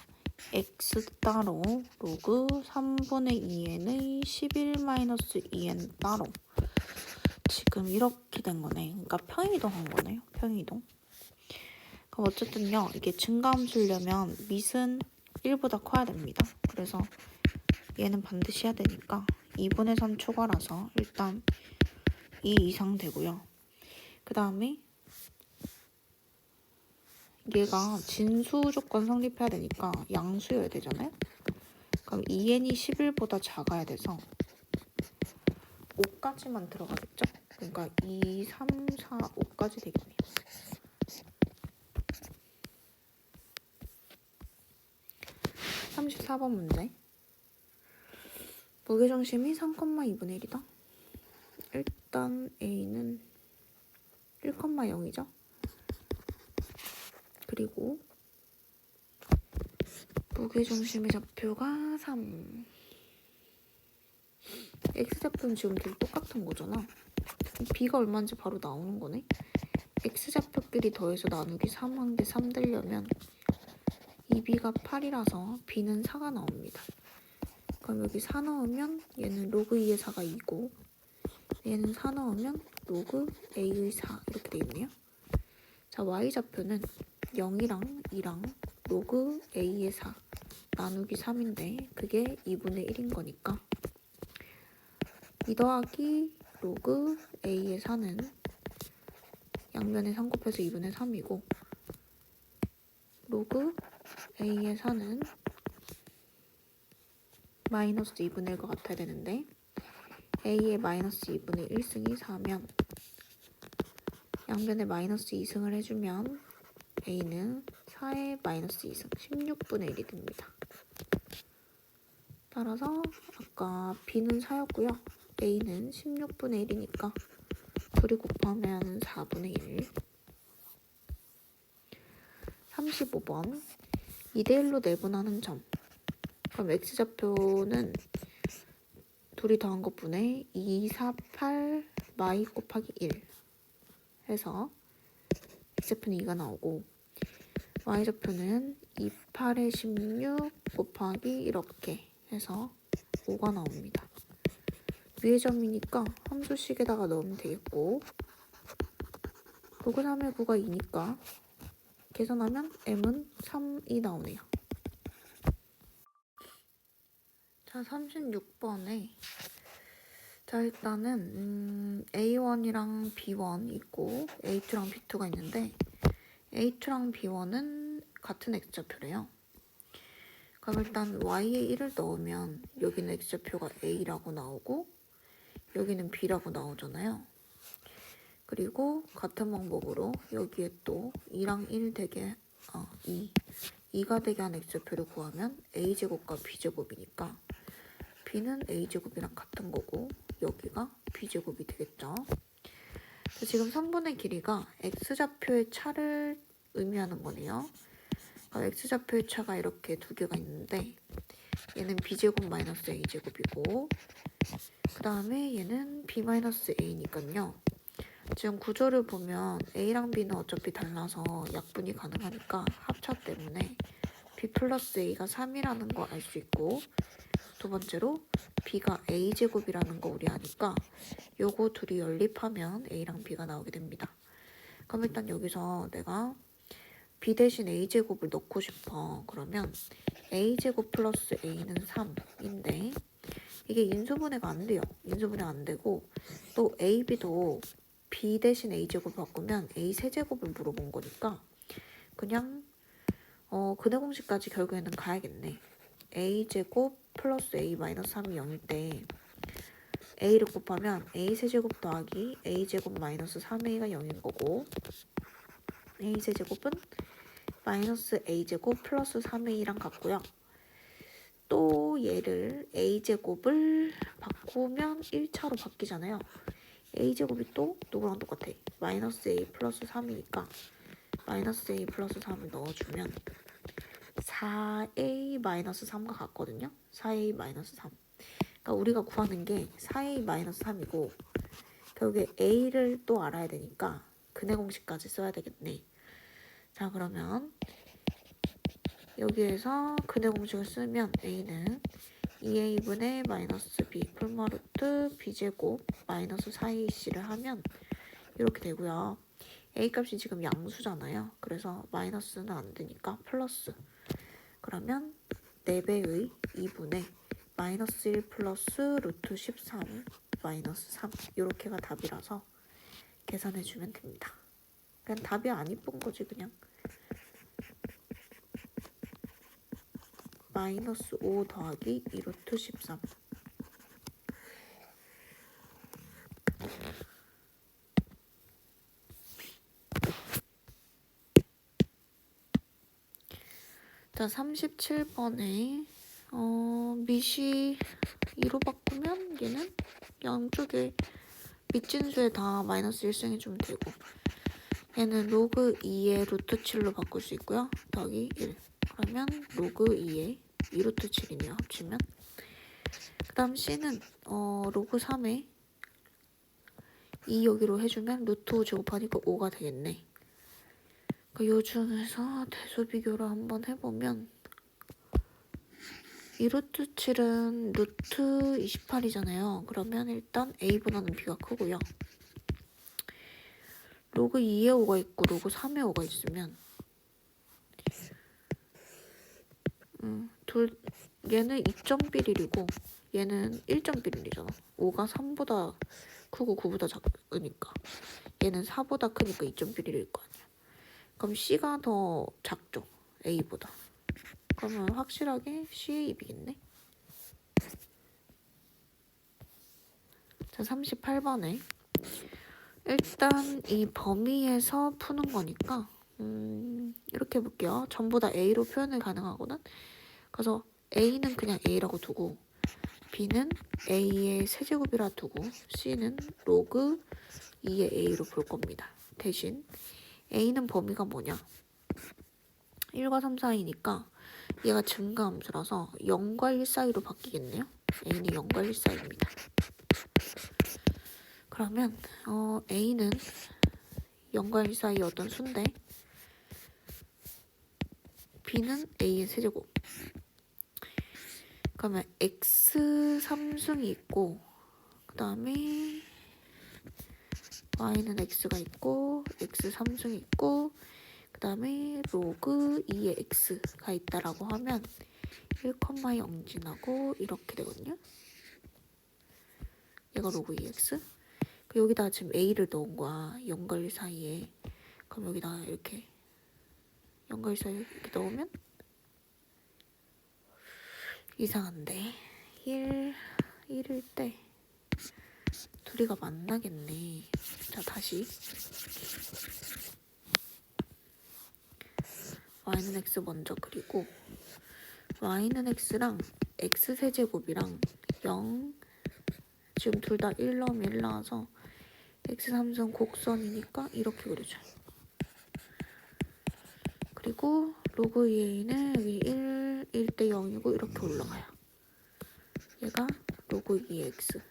S1: x 따로 로그 3분의 2n의 11-2n 따로 지금 이렇게 된 거네. 그러니까 평이동한 거네요. 평이동. 그럼 어쨌든요. 이게 증가함수려면 밑은 1보다 커야 됩니다. 그래서 얘는 반드시 해야 되니까 2분의 3 초과라서 일단 2 이상 되고요. 그 다음에 얘가 진수 조건 성립해야 되니까 양수여야 되잖아요. 그럼 2n이 11보다 작아야 돼서 5까지만 들어가겠죠? 그러니까 2, 3, 4, 5까지 되겠네요. 34번 문제. 무게중심이 3,2분의 1이다. 일단 A는 1,0이죠. 그리고 무게중심의 좌표가 3. X좌표는 지금 둘 똑같은 거잖아. B가 얼마인지 바로 나오는 거네. X좌표끼리 더해서 나누기 3한 개 3 되려면 2B가 8이라서 B는 4가 나옵니다. 그럼 여기 4 넣으면 얘는 로그 2의 4가 2고 얘는 4 넣으면 로그 A의 4 이렇게 되겠네요. 자, Y좌표는 0이랑 2랑 로그 A의 4 나누기 3인데 그게 2분의 1인 거니까 2 더하기 로그 A의 4는 양면에 3 곱해서 2분의 3이고 로그 A의 4는 마이너스 2분의 1과 같아야 되는데 A의 마이너스 2분의 1승이 4면 양변에 마이너스 2승을 해주면 A는 4의 마이너스 2승 16분의 1이 됩니다. 따라서 아까 B는 4였고요. A는 16분의 1이니까 둘이 곱하면 4분의 1. 35번 2대1로 내분하는 점. 그럼 X좌표는 둘이 더한 것분의 2, 4, 8 마이 곱하기 1 해서 X좌표는 2가 나오고 Y좌표는 2, 8에 16 곱하기 이렇게 해서 5가 나옵니다. 위의 점이니까 함수식에다가 넣으면 되겠고 로그 3의 9가 2니까 계산하면 M은 3이 나오네요. 자, 36번에 자, 일단은 A1이랑 B1 있고 A2랑 B2가 있는데 A2랑 B1은 같은 X좌표래요. 그럼 일단 Y에 1을 넣으면 여기는 X좌표가 A라고 나오고 여기는 B라고 나오잖아요. 그리고 같은 방법으로 여기에 또 2랑 1 되게 2가 되게 한 X좌표를 구하면 A제곱과 B제곱이니까 B는 A제곱이랑 같은 거고 여기가 B제곱이 되겠죠. 지금 3분의 길이가 X좌표의 차를 의미하는 거네요. X좌표의 차가 이렇게 두 개가 있는데 얘는 B제곱 마이너스 A제곱이고 그 다음에 얘는 B 마이너스 A니까요. 지금 구조를 보면 A랑 B는 어차피 달라서 약분이 가능하니까 합차 때문에 B 플러스 A가 3이라는 거 알 수 있고 두 번째로 B가 A제곱이라는 거 우리 아니까 요거 둘이 연립하면 A랑 B가 나오게 됩니다. 그럼 일단 여기서 내가 B 대신 A제곱을 넣고 싶어. 그러면 A제곱 플러스 A는 3인데 이게 인수분해가 안 돼요. 인수분해 안 되고 또 A, B도 B 대신 A제곱 바꾸면 A 세제곱을 물어본 거니까 그냥 근해 공식까지 결국에는 가야겠네. A제곱 플러스 A 마이너스 3이 0일 때 A를 곱하면 A 세제곱 더하기 A제곱 마이너스 3A가 0인 거고 A 세제곱은 마이너스 A제곱 플러스 3A랑 같고요. 또 얘를 A제곱을 바꾸면 1차로 바뀌잖아요. A제곱이 또 누구랑 똑같아? 마이너스 A 플러스 3이니까 마이너스 A 플러스 3을 넣어주면 4a-3과 같거든요. 4a-3. 그러니까 우리가 구하는 게 4a-3이고 결국에 a를 또 알아야 되니까 근해 공식까지 써야 되겠네. 자, 그러면 여기에서 근해 공식을 쓰면 a는 2a분의 마이너스 b 풀마루트 b제곱 마이너스 4ac를 하면 이렇게 되고요. a 값이 지금 양수잖아요. 그래서 마이너스는 안 되니까 플러스. 그러면 4배의 2분의 마이너스 1 플러스 루트 13 마이너스 3 이렇게가 답이라서 계산해주면 됩니다. 그냥 답이 안 이쁜 거지 그냥. 마이너스 5 더하기 2 루트 13. 자, 37번에 밑이 2로 바꾸면 얘는 양쪽에 밑진수에 다 마이너스 1승 해주면 되고 얘는 로그 2의 루트 7로 바꿀 수 있고요. 더하기 1. 그러면 로그 2의 2 루트 7이네요. 합치면. 그 다음 C는 로그 3에 2 여기로 해주면 루트 5 제곱하니까 5가 되겠네. 요 중에서 대수 비교를 한번 해보면 2 루트 7은 루트 28이잖아요. 그러면 일단 A보다는 B가 크고요. 로그 2에 5가 있고 로그 3에 5가 있으면 얘는 2.1이고 얘는 1.1이잖아. 5가 3보다 크고 9보다 작으니까 얘는 4보다 크니까 2.1일 거 아니야. 그럼 C가 더 작죠. A보다. 그러면 확실하게 C의 입이겠네. 자, 38번에 일단 이 범위에서 푸는 거니까 이렇게 해볼게요. 전부 다 A로 표현이 가능하거든. 그래서 A는 그냥 A라고 두고 B는 A의 세제곱이라 두고 C는 로그 2의 A로 볼 겁니다. 대신 A는 범위가 뭐냐? 1과 3 사이니까 얘가 증가함수라서 0과 1 사이로 바뀌겠네요. A는 0과 1 사이입니다. 그러면 A는 0과 1 사이의 어떤 수인데 B는 A의 세제곱. 그러면 X 3승이 있고 그 다음에 Y는 X가 있고 X 3승이 있고 그 다음에 로그 2의 X가 있다라고 하면 1,0 지나고 이렇게 되거든요. 얘가 로그 2X. 여기다 지금 A를 넣은 거야. 0과 1 사이에. 그럼 여기다 이렇게 0과 1 사이에 이렇게 넣으면 이상한데 1일 때 둘이가 만나겠네. 자, 다시 Y는 X 먼저 그리고 Y는 X랑 X세제곱이랑 0 지금 둘 다 1 넣으면 1 나와서 X3선 곡선이니까 이렇게 그려줘요. 그리고 로그 2A는 여기 1일 때 0이고 이렇게 올라가요. 얘가 로그 2X.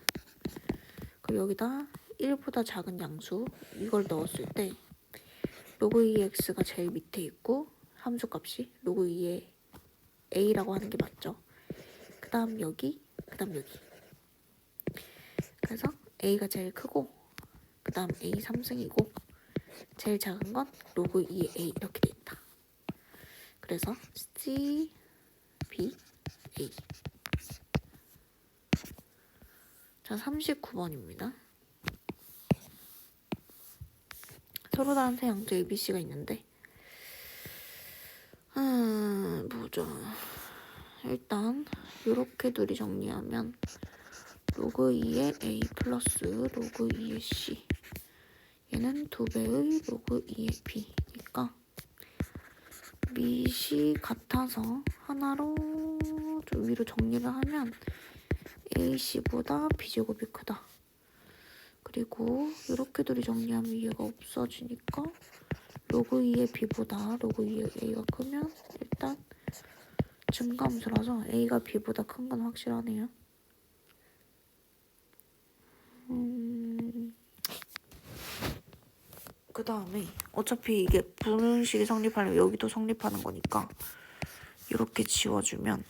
S1: 그리고 여기다 1보다 작은 양수 이걸 넣었을 때 로그 2X가 제일 밑에 있고 함수값이 로그 2의 A라고 하는 게 맞죠. 그 다음 여기, 그 다음 여기. 그래서 A가 제일 크고 그 다음 A 3승이고 제일 작은 건 로그 2의 A 이렇게 돼 있다. 그래서 C, B, A. 자, 39번입니다. 서로 다른 양수 ABC가 있는데 뭐죠? 일단 이렇게 둘이 정리하면 로그 2의 A 플러스 로그 2의 C 얘는 2배의 로그 2의 B니까 밑이 같아서 하나로 좀 위로 정리를 하면 AC보다 B제곱이 크다. 그리고 이렇게 둘이 정리하면 얘가 없어지니까 로그 2의 B보다 로그 2의 A가 크면 일단 증가함수라서 a가 b보다 큰 건 확실하네요. 그 다음에 어차피 이게 분식이 성립하려면 여기도 성립하는 거니까 이렇게 지워주면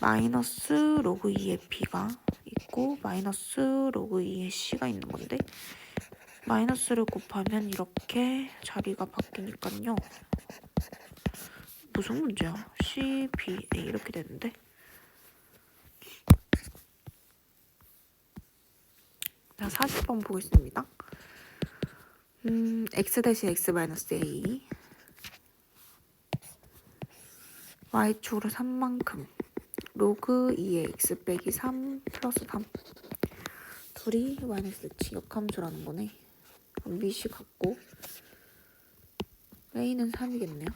S1: 마이너스 로그 2의 b가 있고 마이너스 로그 2의 c가 있는 건데 마이너스를 곱하면 이렇게 자리가 바뀌니까요. 무슨 문제야? C, B, A 이렇게 되는데 자, 40번 보겠습니다. x 대신 x 마이너스 a y축으로 3만큼 로그 2의 x 빼기 3 플러스 3 둘이 마이너스 역함수라는 거네. 그럼 미시 같고 a는 3이겠네요.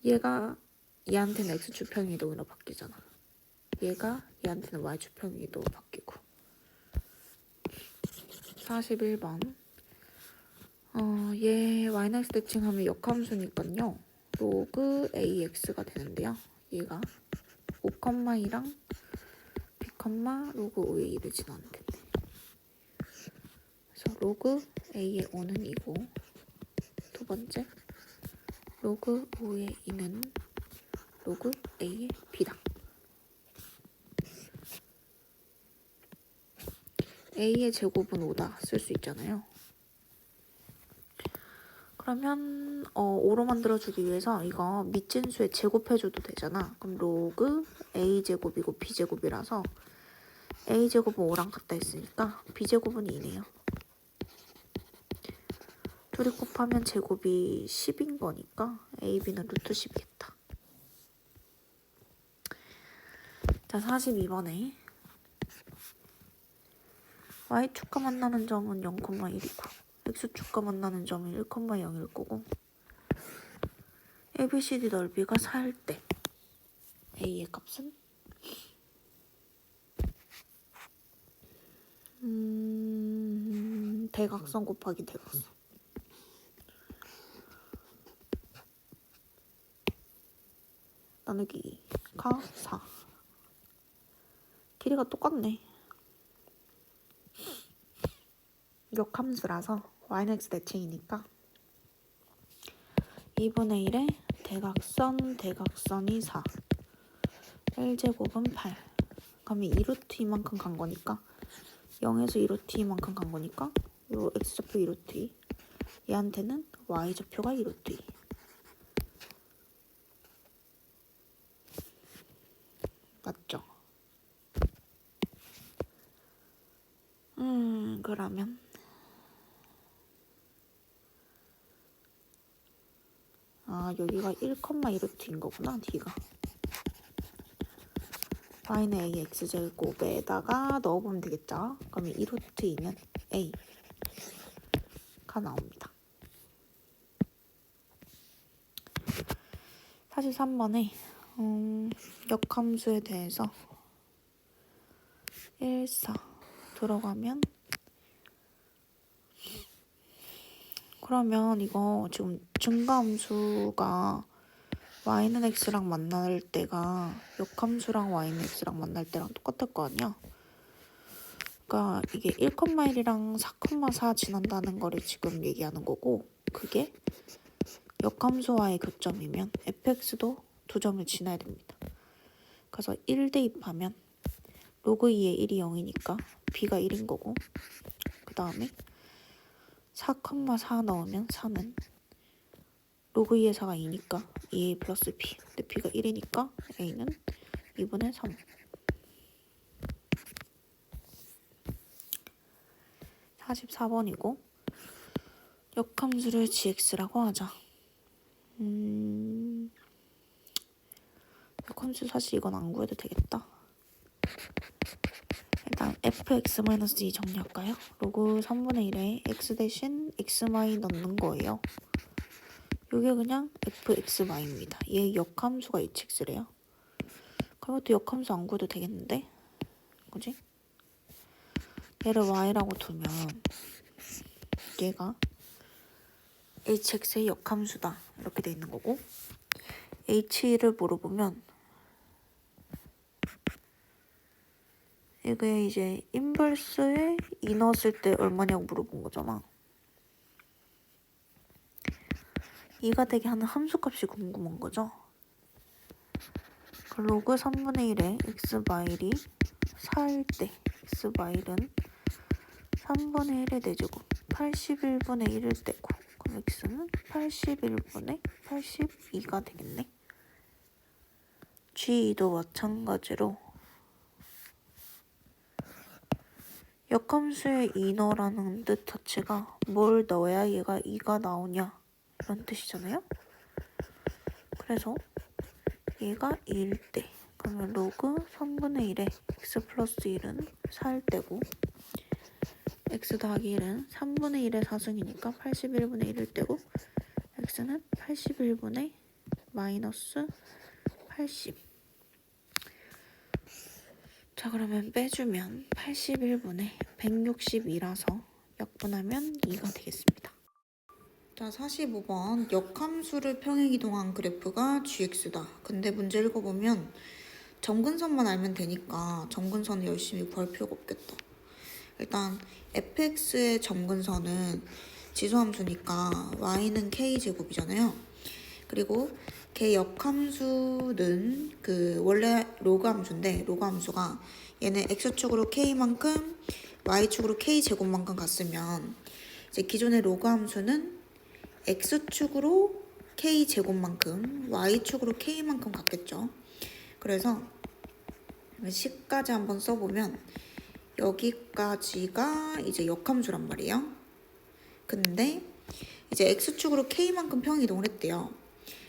S1: 얘가 얘한테는 x주평 이동으로 바뀌잖아. 얘가 얘한테는 y주평 이동으로 바뀌고 41번 얘 마이너스 대칭하면 역함수니까요. 로그 AX가 되는데요. 얘가 5,2랑 B, 로그 5의 2를 지나는 텐데. 그래서 로그 A의 5는 2고 두 번째 로그 5의 2는 로그 A의 B다. A의 제곱은 5다 쓸 수 있잖아요. 그러면 5로 만들어주기 위해서 이거 밑진수에 제곱해줘도 되잖아. 그럼 로그 A제곱이고 B제곱이라서 A제곱은 5랑 같다 했으니까 B제곱은 2네요. 둘이 곱하면 제곱이 10인 거니까 AB는 루트 10이겠다. 자, 42번에 Y축과 만나는 점은 0,1이고 X축과 만나는 점은 1,0일 거고 ABCD 넓이가 4일 때 A의 값은 대각선 곱하기 대각선 나누기가 4 길이가 똑같네. 역함수라서 y는 x 대칭이니까 2분의 1에 대각선이 4 1제곱은 8 그러면 2루트 이만큼 간 거니까 0에서 2루트 이만큼 간 거니까 요 x좌표 2루트 2 얘한테는 y좌표가 2루트 2 맞죠? 그러면 여기가 1,2루트인 거구나. D가 y는 a x제곱에다가 넣어보면 되겠죠. 그러면 2루트 2는 a가 나옵니다. 43번에 역함수에 대해서 1, 4 들어가면 그러면 이거 지금 증가함수가 y는 x랑 만날 때가 역함수랑 y는 x랑 만날 때랑 똑같을 거 아니야? 그러니까 이게 1,1이랑 4,4 지난다는 거를 지금 얘기하는 거고 그게 역함수와의 교점이면 fx도 두 점을 지나야 됩니다. 그래서 1 대입하면 로그 2의 1이 0이니까 b가 1인 거고 그 다음에 4,4 넣으면 4는 로그 2의 4가 2니까 2a 플러스 b 근데 b가 1이니까 a는 2분의 3 44번이고 역함수를 gx라고 하자. 역함수 사실 이건 안 구해도 되겠다. 일단 fx-2 정리할까요? 로그 3분의 1에 x 대신 xy 넣는 거예요. 이게 그냥 fxy입니다. 얘 역함수가 hx래요. 그럼 또 역함수 안 구해도 되겠는데? 그지? 얘를 y라고 두면 얘가 hx의 역함수다 이렇게 돼 있는 거고, h를 물어보면 이게 이제 인버스에 이 넣었을 때 얼마냐고 물어본 거잖아. 2가 되게 하는 함수값이 궁금한 거죠. 로그 3분의 1에 x 마일이 4일 때 x 마일은 3분의 1의 4제곱 81분의 1일 때고, 그럼 x는 81분의 82가 되겠네. g2도 마찬가지로 역함수의 2 넣으라는 뜻 자체가 뭘 넣어야 얘가 2가 나오냐 이런 뜻이잖아요. 그래서 얘가 2일 때, 그러면 로그 3분의 1에 x 플러스 1은 4일 때고, x 더하기 1은 3분의 1의 4승이니까 81분의 1일 때고, x는 81분의 마이너스 80. 자, 그러면 빼주면 81분의 162라서 약분하면 2가 되겠습니다. 자, 45번 역함수를 평행이동한 그래프가 gx다. 근데 문제 읽어보면 점근선만 알면 되니까 점근선을 열심히 구할 필요가 없겠다. 일단 fx의 점근선은 지수함수니까 y는 k제곱이잖아요. 그리고 걔 역함수는 그 원래 로그 함수인데, 로그 함수가 얘는 x축으로 k만큼 y축으로 k제곱만큼 갔으면 이제 기존의 로그 함수는 x축으로 k제곱만큼 y축으로 k만큼 갔겠죠. 그래서 10까지 한번 써보면 여기까지가 이제 역함수란 말이에요. 근데 이제 x축으로 k만큼 평행이동을 했대요.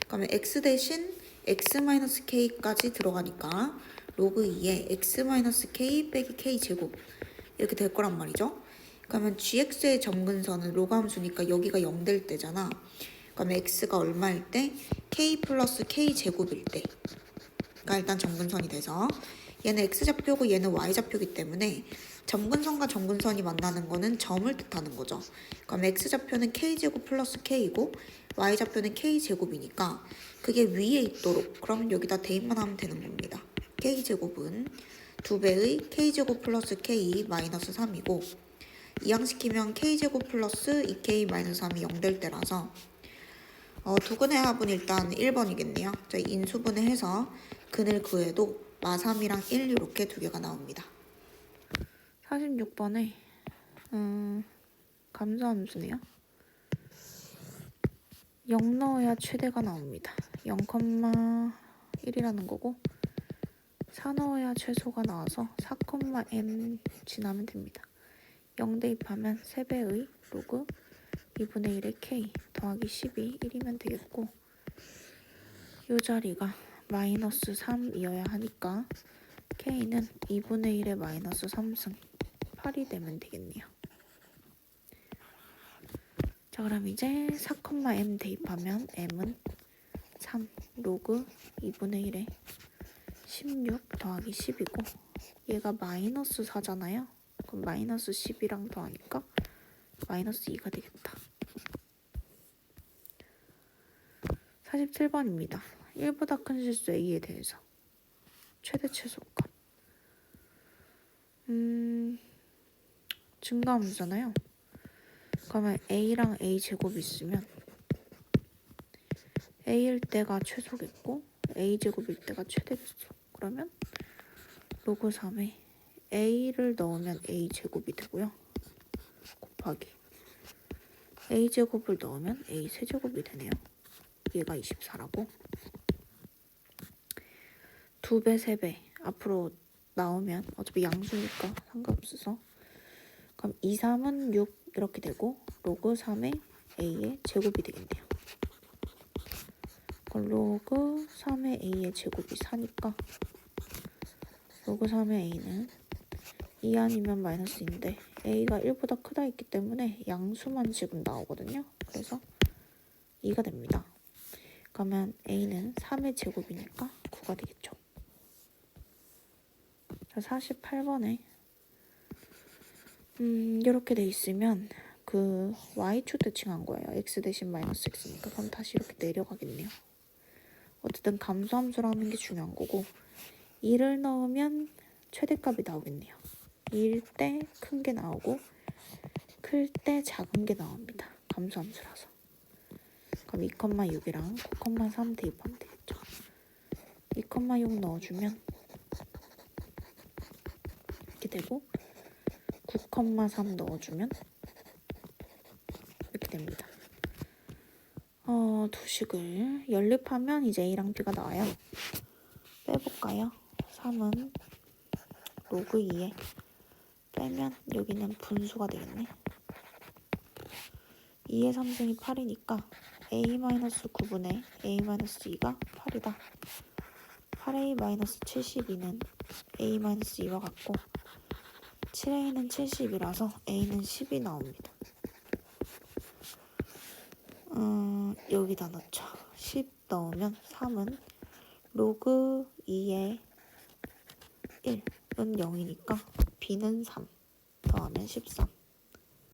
S1: 그러면 x 대신 x-k까지 들어가니까 로그 2에 x-k 빼기 k제곱 이렇게 될 거란 말이죠. 그러면 gx의 점근선은 로그 함수니까 여기가 0 될 때잖아. 그러면 x가 얼마일 때? k 플러스 k제곱일 때가 일단 점근선이 돼서, 얘는 x좌표고 얘는 y좌표이기 때문에 점근선과 점근선이 만나는 거는 점을 뜻하는 거죠. 그럼 x좌표는 k제곱 플러스 k이고 y좌표는 k제곱이니까 그게 위에 있도록, 그럼 여기다 대입만 하면 되는 겁니다. k제곱은 2배의 k제곱 플러스 k 마이너스 3이고, 이항시키면 k제곱 플러스 2k 마이너스 3이 0 될 때라서 두근의 합은 일단 1번이겠네요. 저희 인수분해 해서 근을 구해도 마3이랑 1 이렇게 두 개가 나옵니다. 46번에 감소함수네요. 0 넣어야 최대가 나옵니다. 0,1이라는 거고 4 넣어야 최소가 나와서 4,m 지나면 됩니다. 0 대입하면 3배의 로그 2분의 1의 k 더하기 12 1이면 되겠고, 이 자리가 마이너스 3이어야 하니까 k는 2분의 1의 마이너스 3승 8이 되면 되겠네요. 자, 그럼 이제 4,m 대입하면 m은 3 로그 2분의 1에 16 더하기 10이고, 얘가 마이너스 4잖아요. 그럼 마이너스 10이랑 더하니까 마이너스 2가 되겠다. 47번입니다. 1보다 큰 실수 A에 대해서 최대 최소값. 증가함수잖아요. 그러면 A랑 A 제곱이 있으면 A일 때가 최소겠고 A 제곱일 때가 최대겠죠. 그러면 로그 3에 A를 넣으면 A 제곱이 되고요. 곱하기 A 제곱을 넣으면 A 세제곱이 되네요. 얘가 24라고. 2배, 3배 앞으로 나오면 어차피 양수니까 상관없어서, 그럼 2, 3은 6 이렇게 되고 로그 3의 A의 제곱이 되겠네요. 그럼 로그 3의 A의 제곱이 4니까 로그 3의 A는 2 아니면 마이너스인데 A가 1보다 크다 했기 때문에 양수만 지금 나오거든요. 그래서 2가 됩니다. 그러면 A는 3의 제곱이니까 9가 되겠죠. 자, 48번에 이렇게 돼 있으면 그 y축 대칭한 거예요. x 대신 마이너스 x니까. 그럼 다시 이렇게 내려가겠네요. 어쨌든 감소함수라는 게 중요한 거고 2를 넣으면 최대값이 나오겠네요. 2일 때 큰 게 나오고 클 때 작은 게 나옵니다. 감소함수라서. 그럼 2,6이랑 9,3 대입하면 되겠죠. 2,6 넣어주면 이렇게 되고 9,3 넣어주면 이렇게 됩니다. 두 식을 연립하면 이제 A랑 B가 나와요. 빼볼까요? 3은 로그 2에 빼면 여기는 분수가 되겠네. 2의 3승이 8이니까 A-9분의 A-2가 8이다. 8A-72는 A-2와 같고 7A는 70이라서 A는 10이 나옵니다. 여기다 넣죠. 10 넣으면 3은 로그 2의 1은 0이니까 B는 3 더하면 13.